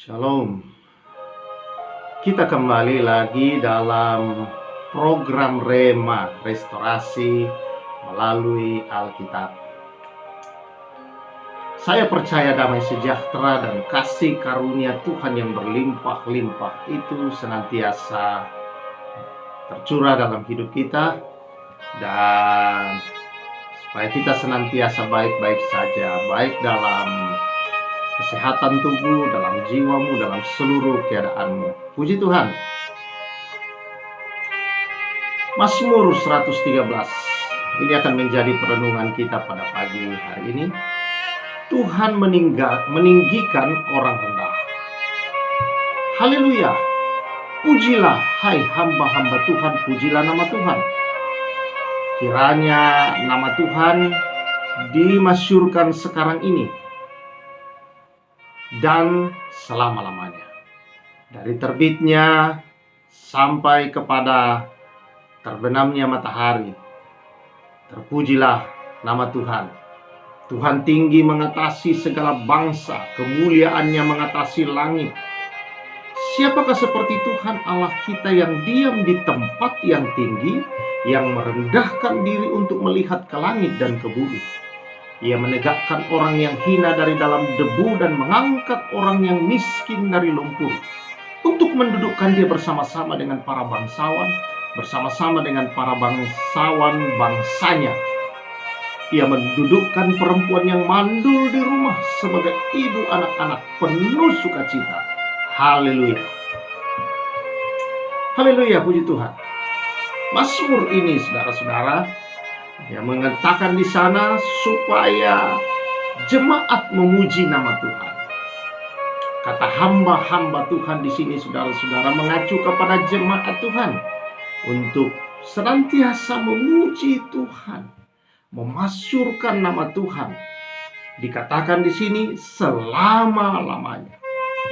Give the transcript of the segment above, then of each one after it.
Shalom. Kita kembali lagi dalam program Rema Restorasi melalui Alkitab. Saya percaya damai sejahtera dan kasih karunia Tuhan yang berlimpah-limpah itu senantiasa tercurah dalam hidup kita, dan supaya kita senantiasa baik-baik saja, baik dalam kesehatan tubuh, dalam jiwamu, dalam seluruh keadaanmu. Puji Tuhan. Mazmur 113. Ini akan menjadi perenungan kita pada pagi hari ini. Tuhan meninggikan orang rendah. Haleluya. Pujilah hai hamba-hamba Tuhan, pujilah nama Tuhan. Kiranya nama Tuhan dimasyhurkan sekarang ini dan selama-lamanya, dari terbitnya sampai kepada terbenamnya matahari. Terpujilah nama Tuhan. Tuhan tinggi mengatasi segala bangsa, kemuliaannya mengatasi langit. Siapakah seperti Tuhan Allah kita yang diam di tempat yang tinggi, yang merendahkan diri untuk melihat ke langit dan ke bumi. Ia menegakkan orang yang hina dari dalam debu dan mengangkat orang yang miskin dari lumpur, untuk mendudukkan dia bersama-sama dengan para bangsawan, bersama-sama dengan para bangsawan bangsanya. Ia mendudukkan perempuan yang mandul di rumah sebagai ibu anak-anak penuh sukacita. Haleluya. Haleluya, puji Tuhan. Mazmur ini, saudara-saudara, yang mengatakan di sana supaya jemaat memuji nama Tuhan. Kata hamba-hamba Tuhan di sini, saudara-saudara, mengacu kepada jemaat Tuhan untuk senantiasa memuji Tuhan, memasyurkan nama Tuhan. Dikatakan di sini selama-lamanya.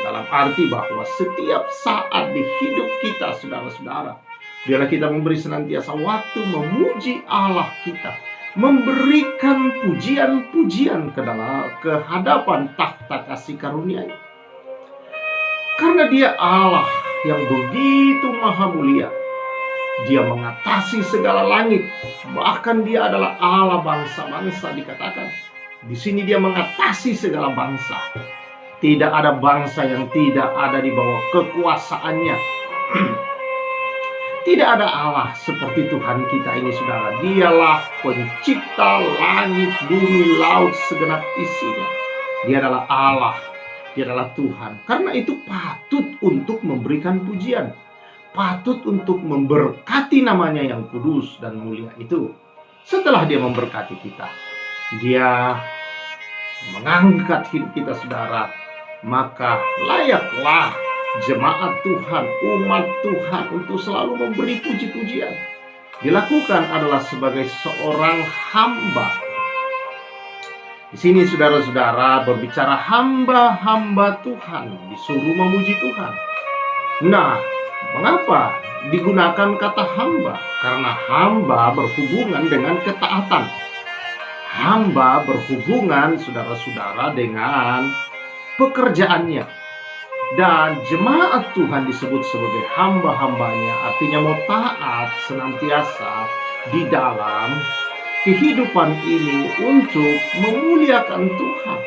Dalam arti bahwa setiap saat di hidup kita, saudara-saudara, biarlah kita memberi senantiasa waktu memuji Allah kita, memberikan pujian-pujian ke hadapan takhta kasih karunia-Nya. Karena Dia Allah yang begitu maha mulia. Dia mengatasi segala langit, bahkan Dia adalah Allah bangsa-bangsa. Dikatakan di sini Dia mengatasi segala bangsa. Tidak ada bangsa yang tidak ada di bawah kekuasaannya. Tidak ada Allah seperti Tuhan kita ini, saudara. Dialah pencipta langit, bumi, laut, segenap isinya. Dia adalah Allah. Dia adalah Tuhan. Karena itu patut untuk memberikan pujian. Patut untuk memberkati namanya yang kudus dan mulia itu. Setelah Dia memberkati kita, Dia mengangkat hidup kita, saudara. Maka layaklah jemaat Tuhan, umat Tuhan untuk selalu memberi puji-pujian. Dilakukan adalah sebagai seorang hamba. Di sini, saudara-saudara, berbicara hamba-hamba Tuhan, disuruh memuji Tuhan. Nah, mengapa digunakan kata hamba? Karena hamba berhubungan dengan ketaatan. Hamba berhubungan, saudara-saudara, dengan pekerjaannya. Dan jemaat Tuhan disebut sebagai hamba-hambanya, artinya mau taat senantiasa di dalam kehidupan ini untuk memuliakan Tuhan,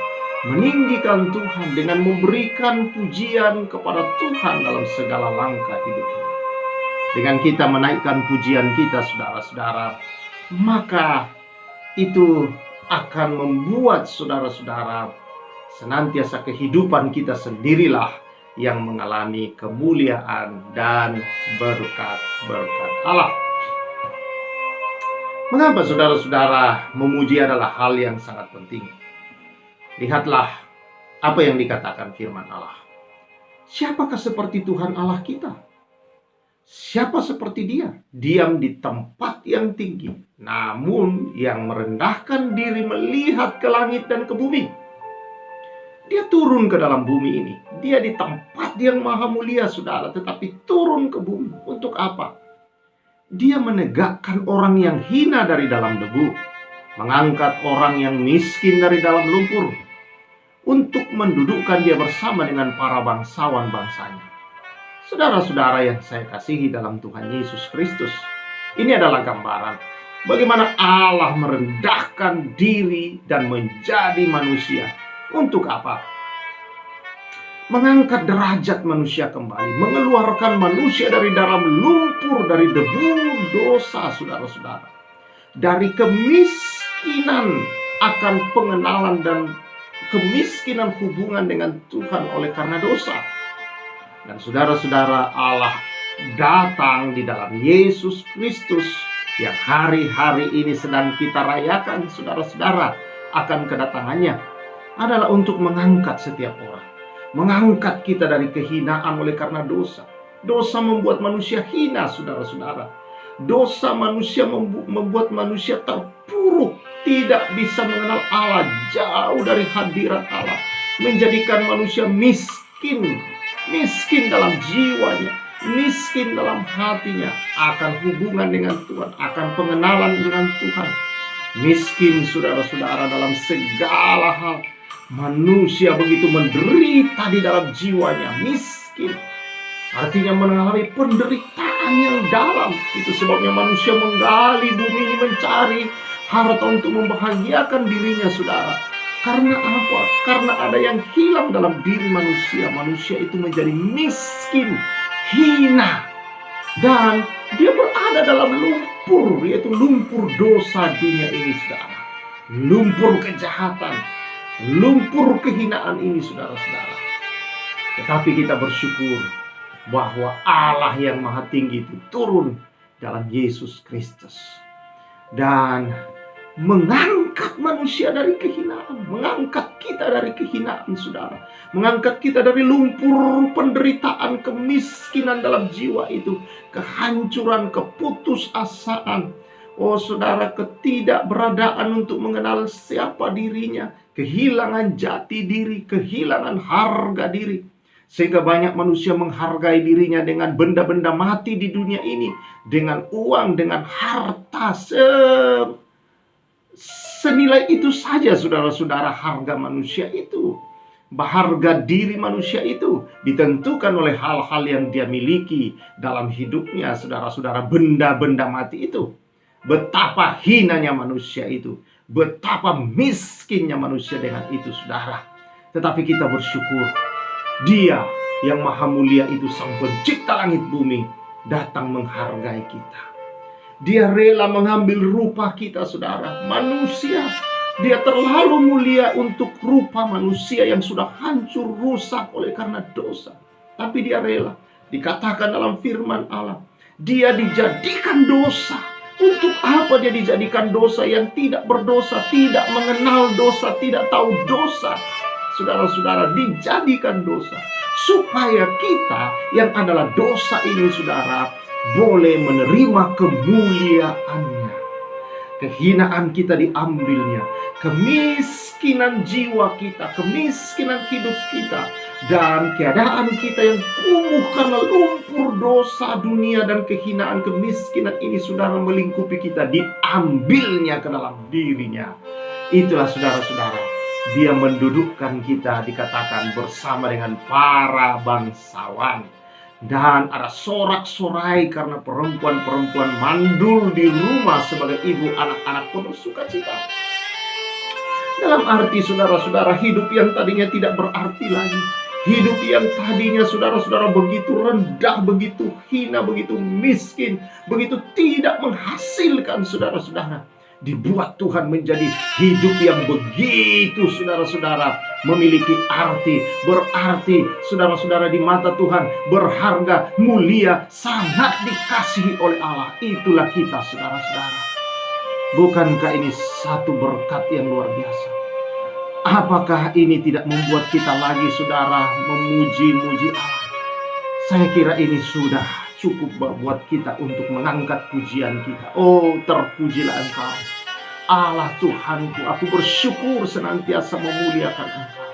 meninggikan Tuhan dengan memberikan pujian kepada Tuhan dalam segala langkah hidupnya. Dengan kita menaikkan pujian kita, saudara-saudara, maka itu akan membuat saudara-saudara senantiasa kehidupan kita sendirilah yang mengalami kemuliaan dan berkat-berkat Allah. Mengapa, saudara-saudara, memuji adalah hal yang sangat penting? Lihatlah apa yang dikatakan firman Allah. Siapakah seperti Tuhan Allah kita? Siapa seperti Dia? Diam di tempat yang tinggi, namun yang merendahkan diri melihat ke langit dan ke bumi. Dia turun ke dalam bumi ini. Dia di tempat yang maha mulia, saudara, tetapi turun ke bumi. Untuk apa? Dia menegakkan orang yang hina dari dalam debu, mengangkat orang yang miskin dari dalam lumpur, untuk mendudukkan dia bersama dengan para bangsawan bangsanya. Saudara-saudara yang saya kasihi dalam Tuhan Yesus Kristus, ini adalah gambaran bagaimana Allah merendahkan diri dan menjadi manusia. Untuk apa? Mengangkat derajat manusia kembali, mengeluarkan manusia dari dalam lumpur, dari debu dosa, saudara-saudara. Dari kemiskinan akan pengenalan dan kemiskinan hubungan dengan Tuhan oleh karena dosa. Dan saudara-saudara, Allah datang di dalam Yesus Kristus yang hari-hari ini sedang kita rayakan, saudara-saudara, akan kedatangannya adalah untuk mengangkat setiap orang. Mengangkat kita dari kehinaan oleh karena dosa. Dosa membuat manusia hina, saudara-saudara. Dosa manusia membuat manusia terpuruk, tidak bisa mengenal Allah, jauh dari hadirat Allah. Menjadikan manusia miskin dalam jiwanya, miskin dalam hatinya akan hubungan dengan Tuhan, akan pengenalan dengan Tuhan. Miskin, saudara-saudara, dalam segala hal. Manusia begitu menderita di dalam jiwanya, miskin. Artinya mengalami penderitaan yang dalam. Itu sebabnya manusia menggali bumi ini mencari harta untuk membahagiakan dirinya, saudara. Karena apa? Karena ada yang hilang dalam diri manusia. Manusia itu menjadi miskin, hina. Dan dia berada dalam lumpur, yaitu lumpur dosa dunia ini, saudara. Lumpur kejahatan, lumpur kehinaan ini, saudara-saudara. Tetapi kita bersyukur bahwa Allah yang maha tinggi itu turun dalam Yesus Kristus dan mengangkat manusia dari kehinaan, mengangkat kita dari kehinaan, saudara, mengangkat kita dari lumpur penderitaan, kemiskinan dalam jiwa itu, kehancuran, keputusasaan, oh saudara, ketidakberadaan untuk mengenal siapa dirinya, kehilangan jati diri, kehilangan harga diri. Sehingga banyak manusia menghargai dirinya dengan benda-benda mati di dunia ini, dengan uang, dengan harta, senilai itu saja, saudara-saudara, harga manusia itu. Harga diri manusia itu ditentukan oleh hal-hal yang dia miliki dalam hidupnya, saudara-saudara, benda-benda mati itu. Betapa hinanya manusia itu, betapa miskinnya manusia dengan itu, saudara. Tetapi kita bersyukur, Dia yang maha mulia itu, Sang Pencipta langit bumi, datang menghargai kita. Dia rela mengambil rupa kita, saudara, manusia. Dia terlalu mulia untuk rupa manusia yang sudah hancur, rusak oleh karena dosa. Tapi Dia rela. Dikatakan dalam firman Allah, Dia dijadikan dosa. Untuk apa Dia dijadikan dosa? Yang tidak berdosa, tidak mengenal dosa, tidak tahu dosa. Saudara-saudara, dijadikan dosa supaya kita yang adalah dosa ini, saudara, boleh menerima kemuliaannya. Kehinaan kita diambilnya, kemiskinan jiwa kita, kemiskinan hidup kita, dan keadaan kita yang kumuh karena lumpur dosa dunia dan kehinaan, kemiskinan ini, saudara, melingkupi kita, diambilnya ke dalam dirinya. Itulah, saudara-saudara, Dia mendudukkan kita, dikatakan, bersama dengan para bangsawan. Dan ada sorak-sorai karena perempuan-perempuan mandul di rumah sebagai ibu anak-anak penuh sukacita. Dalam arti, saudara-saudara, hidup yang tadinya tidak berarti lagi, hidup yang tadinya, saudara-saudara, begitu rendah, begitu hina, begitu miskin, begitu tidak menghasilkan, saudara-saudara, dibuat Tuhan menjadi hidup yang begitu, saudara-saudara, memiliki arti, berarti, saudara-saudara, di mata Tuhan, berharga, mulia, sangat dikasihi oleh Allah. Itulah kita, saudara-saudara. Bukankah ini satu berkat yang luar biasa? Apakah ini tidak membuat kita lagi, saudara, memuji-muji Allah? Saya kira ini sudah cukup buat kita untuk mengangkat pujian kita. Oh, terpujilah Engkau, Allah Tuhanku. Aku bersyukur senantiasa memuliakan Engkau.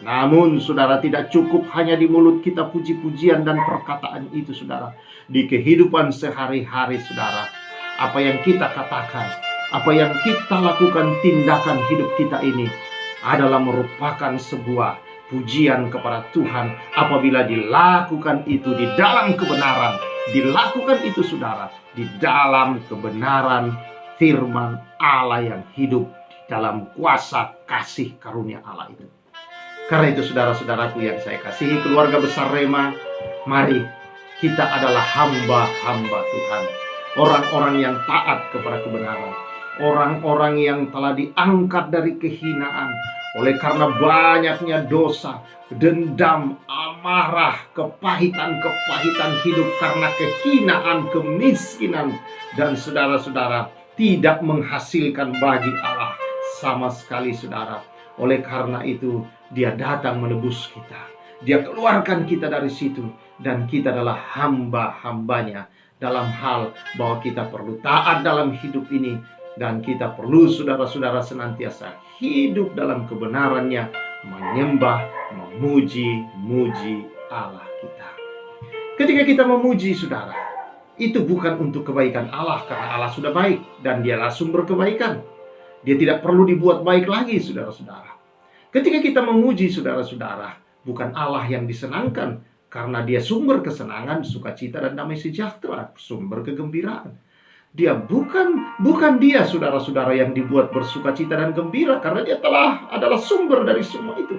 Namun, saudara, tidak cukup hanya di mulut kita puji-pujian dan perkataan itu, saudara. Di kehidupan sehari-hari, saudara, apa yang kita katakan, apa yang kita lakukan, tindakan hidup kita ini adalah merupakan sebuah pujian kepada Tuhan apabila dilakukan itu di dalam kebenaran. Dilakukan itu saudara di dalam kebenaran firman Allah yang hidup, dalam kuasa kasih karunia Allah itu. Karena itu saudara-saudaraku yang saya kasihi, keluarga besar Rema, mari kita adalah hamba-hamba Tuhan, orang-orang yang taat kepada kebenaran, orang-orang yang telah diangkat dari kehinaan oleh karena banyaknya dosa, dendam, amarah, kepahitan hidup karena kehinaan, kemiskinan, dan saudara-saudara tidak menghasilkan bagi Allah sama sekali saudara. Oleh karena itu Dia datang menebus kita, Dia keluarkan kita dari situ, dan kita adalah hamba-hambanya dalam hal bahwa kita perlu taat dalam hidup ini, dan kita perlu saudara-saudara senantiasa hidup dalam kebenarannya, menyembah, memuji Allah kita. Ketika kita memuji saudara, itu bukan untuk kebaikan Allah, karena Allah sudah baik dan Dialah sumber kebaikan. Dia tidak perlu dibuat baik lagi saudara-saudara. Ketika kita memuji saudara-saudara, bukan Allah yang disenangkan, karena Dia sumber kesenangan, sukacita, dan damai sejahtera, sumber kegembiraan. Dia bukan Dia saudara-saudara yang dibuat bersukacita dan gembira, karena Dia adalah sumber dari semua itu.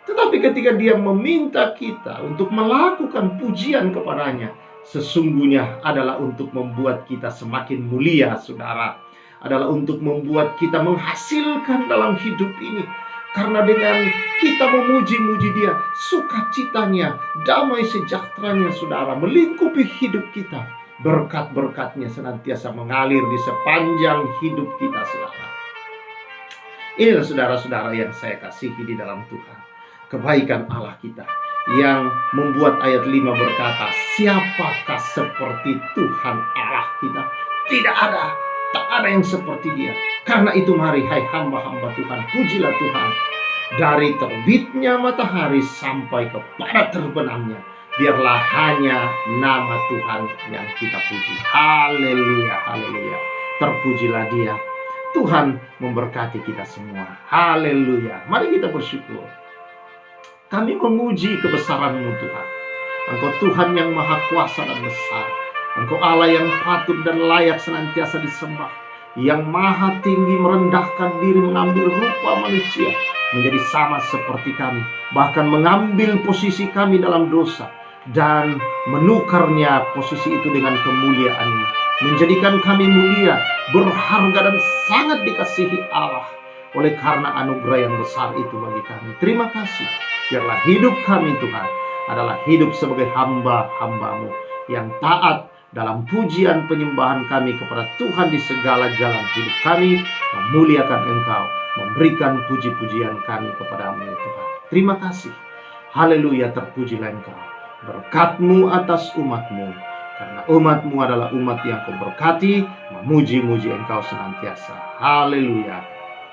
Tetapi ketika Dia meminta kita untuk melakukan pujian kepadanya, sesungguhnya adalah untuk membuat kita semakin mulia saudara, adalah untuk membuat kita menghasilkan dalam hidup ini. Karena dengan kita memuji-muji Dia, sukacitanya, damai sejahteranya saudara melingkupi hidup kita. Berkat-berkatnya senantiasa mengalir di sepanjang hidup kita saudara. Inilah saudara-saudara yang saya kasihi di dalam Tuhan, kebaikan Allah kita yang membuat ayat 5 berkata, siapakah seperti Tuhan Allah kita? Tidak ada, tak ada yang seperti Dia. Karena itu mari hai hamba-hamba Tuhan, pujilah Tuhan. Dari terbitnya matahari sampai kepada terbenamnya, biarlah hanya nama Tuhan yang kita puji. Haleluya, haleluya. Terpujilah Dia. Tuhan memberkati kita semua. Haleluya. Mari kita bersyukur. Kami memuji kebesaran-Mu Tuhan. Engkau Tuhan yang maha kuasa dan besar. Engkau Allah yang patut dan layak senantiasa disembah, yang maha tinggi, merendahkan diri, mengambil rupa manusia, menjadi sama seperti kami, bahkan mengambil posisi kami dalam dosa, dan menukarnya posisi itu dengan kemuliaan-Nya, menjadikan kami mulia, berharga, dan sangat dikasihi Allah. Oleh karena anugerah yang besar itu bagi kami, terima kasih. Biarlah hidup kami Tuhan adalah hidup sebagai hamba-hamba-Mu yang taat dalam pujian penyembahan kami kepada Tuhan di segala jalan hidup kami, memuliakan Engkau, memberikan puji-pujian kami kepada-Mu ya Tuhan. Terima kasih. Haleluya, terpujilah Engkau. Berkat-Mu atas umat-Mu, karena umat-Mu adalah umat yang Kau berkati, memuji-muji Engkau senantiasa. Haleluya.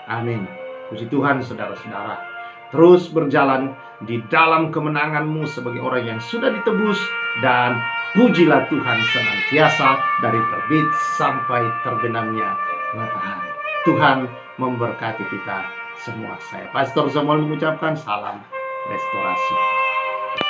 Amin. Puji Tuhan saudara-saudara. Terus berjalan di dalam kemenangan-Mu sebagai orang yang sudah ditebus, dan pujilah Tuhan senantiasa dari terbit sampai terbenamnya matahari. Tuhan memberkati kita semua. Saya Pastor Samuel mengucapkan salam restorasi.